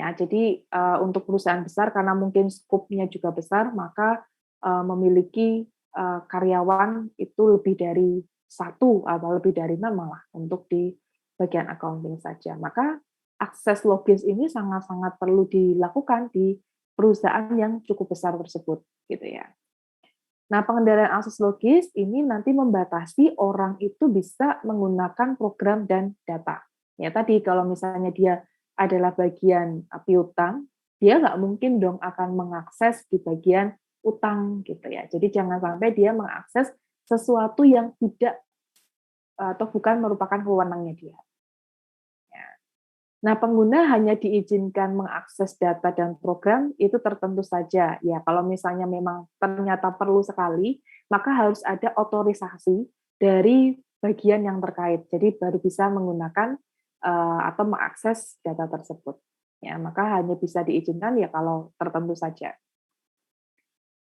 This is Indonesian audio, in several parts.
Ya, jadi untuk perusahaan besar karena mungkin skopnya juga besar, maka memiliki karyawan itu lebih dari satu atau lebih dari 6 malah untuk di bagian accounting saja. Maka akses logis ini sangat-sangat perlu dilakukan di perusahaan yang cukup besar tersebut, gitu ya. Nah, pengendalian akses logis ini nanti membatasi orang itu bisa menggunakan program dan data. Ya tadi kalau misalnya dia adalah bagian piutang, dia nggak mungkin dong akan mengakses di bagian utang gitu ya. Jadi jangan sampai dia mengakses sesuatu yang tidak atau bukan merupakan wewenangnya dia. Ya. Nah, pengguna hanya diizinkan mengakses data dan program itu tertentu saja. Ya, kalau misalnya memang ternyata perlu sekali, maka harus ada otorisasi dari bagian yang terkait. Jadi baru bisa menggunakan atau mengakses data tersebut. Ya, maka hanya bisa diizinkan ya kalau tertentu saja.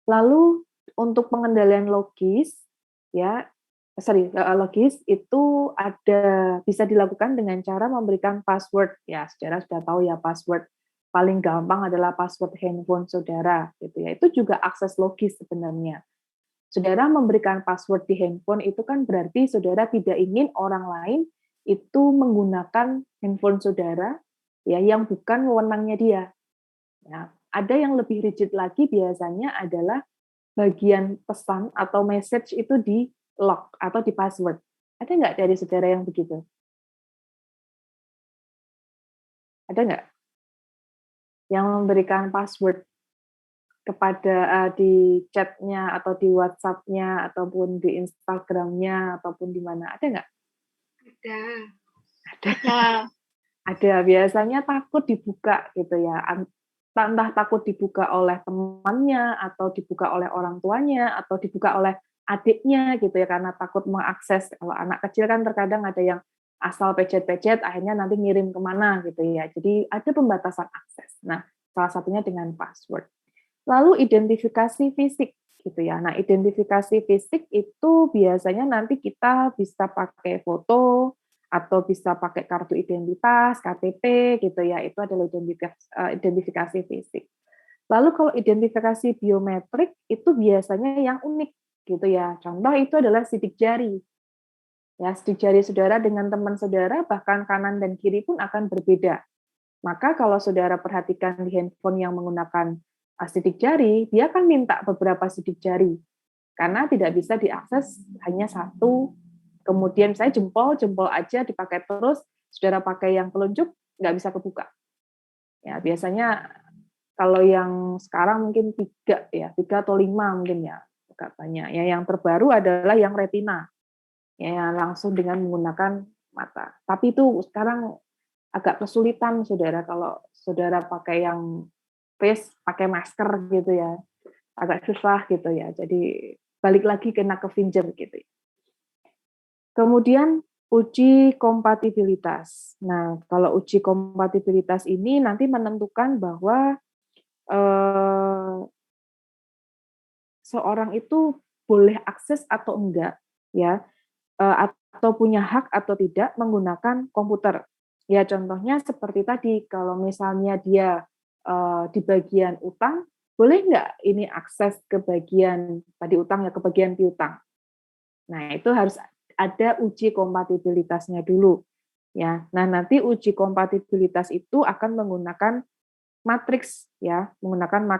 Lalu untuk pengendalian logis, ya logis itu bisa dilakukan dengan cara memberikan password. Ya, saudara sudah tahu ya password paling gampang adalah password handphone saudara, gitu ya. Itu juga akses logis sebenarnya. Saudara memberikan password di handphone itu kan berarti saudara tidak ingin orang lain itu menggunakan handphone saudara ya yang bukan wewenangnya dia. Ya, ada yang lebih rigid lagi biasanya adalah bagian pesan atau message itu di lock atau di password. Ada nggak dari saudara yang begitu? Ada nggak? Yang memberikan password kepada di chat-nya atau di WhatsApp-nya ataupun di Instagram-nya ataupun di mana, ada nggak? Ada. Ada. Ada. Ada, biasanya takut dibuka gitu ya. Entah takut dibuka oleh temannya atau dibuka oleh orang tuanya atau dibuka oleh adiknya gitu ya karena takut mengakses. Kalau anak kecil kan terkadang ada yang asal pecet-pecet akhirnya nanti ngirim kemana gitu ya. Jadi ada pembatasan akses. Nah, salah satunya dengan password. Lalu identifikasi fisik gitu ya. Nah, identifikasi fisik itu biasanya nanti kita bisa pakai foto atau bisa pakai kartu identitas, KTP gitu ya. Itu adalah identifikasi fisik. Lalu kalau identifikasi biometrik itu biasanya yang unik gitu ya. Contoh itu adalah sidik jari. Ya, sidik jari saudara dengan teman saudara bahkan kanan dan kiri pun akan berbeda. Maka kalau saudara perhatikan di handphone yang menggunakan sidik jari, dia akan minta beberapa sidik jari karena tidak bisa diakses hanya satu. Kemudian saya jempol aja dipakai terus, saudara pakai yang telunjuk nggak bisa kebuka. Ya biasanya kalau yang sekarang mungkin 3 ya, 3 atau 5 mungkin ya, agak banyak. Ya yang terbaru adalah yang retina, ya langsung dengan menggunakan mata. Tapi itu sekarang agak kesulitan saudara kalau saudara pakai yang face, pakai masker gitu ya, agak susah gitu ya. Jadi balik lagi kena ke finger gitu. Kemudian uji kompatibilitas. Nah, kalau uji kompatibilitas ini nanti menentukan bahwa eh, seorang itu boleh akses atau enggak, ya, atau punya hak atau tidak menggunakan komputer. Ya, contohnya seperti tadi, kalau misalnya dia di bagian utang, boleh nggak ini akses ke bagian tadi utang ya ke bagian piutang. Nah, itu harus ada uji kompatibilitasnya dulu. Ya, nah nanti uji kompatibilitas itu akan menggunakan matriks ya, menggunakan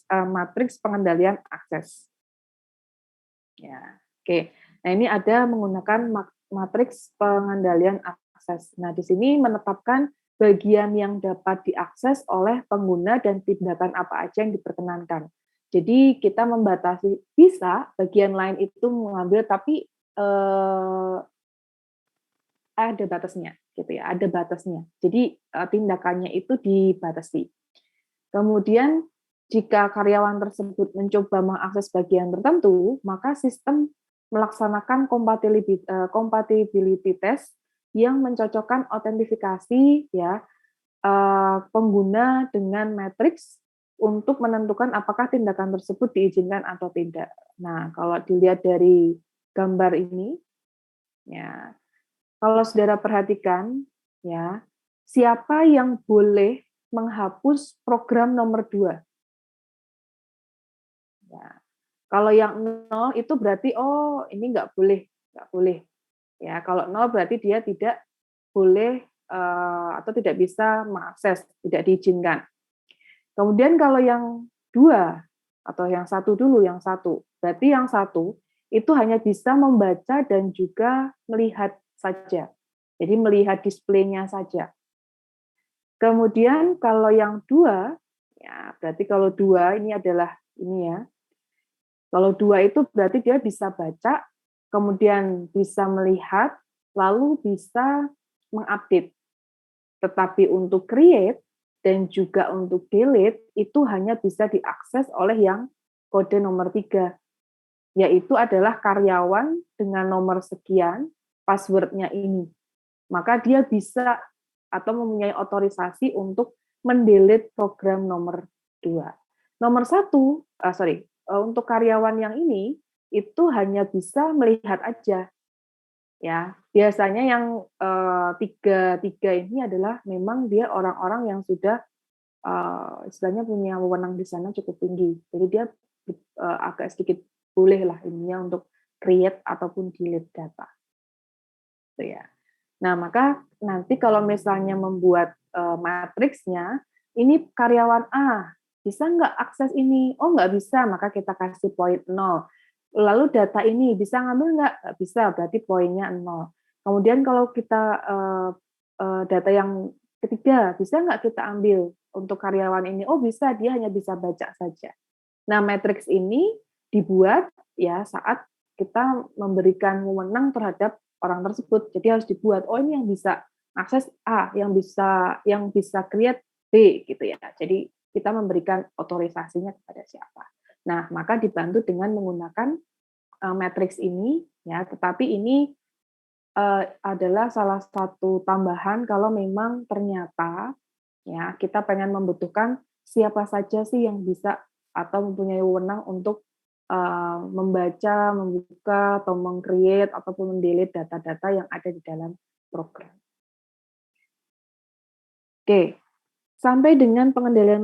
matriks pengendalian akses. Ya, oke. Nah, ini ada menggunakan matriks pengendalian akses. Nah, di sini menetapkan bagian yang dapat diakses oleh pengguna dan tindakan apa aja yang diperkenankan. Jadi kita membatasi bisa bagian lain itu mengambil tapi ada batasnya gitu ya, ada batasnya. Jadi tindakannya itu dibatasi. Kemudian jika karyawan tersebut mencoba mengakses bagian tertentu, maka sistem melaksanakan compatibility test yang mencocokkan autentifikasi ya pengguna dengan matriks untuk menentukan apakah tindakan tersebut diizinkan atau tidak. Nah, kalau dilihat dari gambar ini, ya kalau saudara perhatikan, ya siapa yang boleh menghapus program nomor 2. Ya. Kalau yang 0 itu berarti, oh ini nggak boleh. Ya, kalau 0 berarti dia tidak boleh, atau tidak bisa mengakses, tidak diizinkan. Kemudian kalau yang 2 atau yang satu dulu, yang satu, berarti yang satu itu hanya bisa membaca dan juga melihat saja. Jadi melihat displaynya saja. Kemudian kalau yang 2, ya berarti kalau 2 ini adalah ini ya, kalau 2 itu berarti dia bisa baca, kemudian bisa melihat, lalu bisa mengupdate. Tetapi untuk create dan juga untuk delete itu hanya bisa diakses oleh yang kode nomor 3, yaitu adalah karyawan dengan nomor sekian, password-nya ini. Maka dia bisa atau mempunyai otorisasi untuk mendelete program nomor 2. Nomor 1, untuk karyawan yang ini, itu hanya bisa melihat aja. Ya, biasanya yang, tiga ini adalah memang dia orang-orang yang sudah, istilahnya punya wewenang di sana cukup tinggi. Jadi dia, agak sedikit bolehlah ininya untuk create ataupun delete data, gitu ya. Nah, maka nanti kalau misalnya membuat, matriksnya, ini karyawan A, bisa nggak akses ini? Oh, nggak bisa, maka kita kasih poin 0. Lalu data ini bisa ngambil nggak? Nggak bisa, berarti poinnya 0. Kemudian kalau kita, data yang ketiga, bisa nggak kita ambil untuk karyawan ini? Oh bisa, dia hanya bisa baca saja. Nah, matriks ini dibuat ya saat kita memberikan wewenang terhadap orang tersebut. Jadi harus dibuat, oh ini yang bisa akses A, yang bisa create B gitu ya. Jadi kita memberikan otorisasinya kepada siapa. Nah, maka dibantu dengan menggunakan matriks ini ya, tetapi ini adalah salah satu tambahan kalau memang ternyata ya kita pengen membutuhkan siapa saja sih yang bisa atau mempunyai wewenang untuk membaca, membuka, atau meng-create ataupun mendelete data-data yang ada di dalam program. Oke, sampai dengan pengendalian